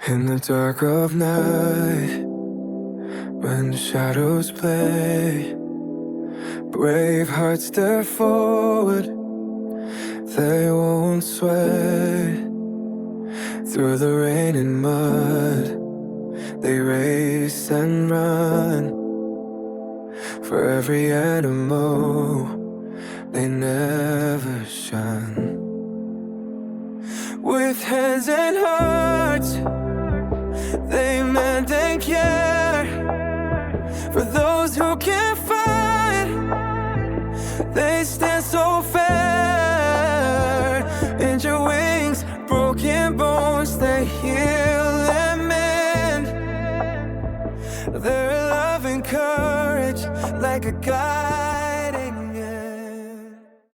In the dark of night, when the shadows play, brave hearts stare forward, they won't sway. Through the rain and mud, they race and run. For every animal, they never shun. With hands and hearts, they mend and care. For those who can't fight, they stand so fair. Injured wings, broken bones, they heal and mend. Their love and courage, like a guide.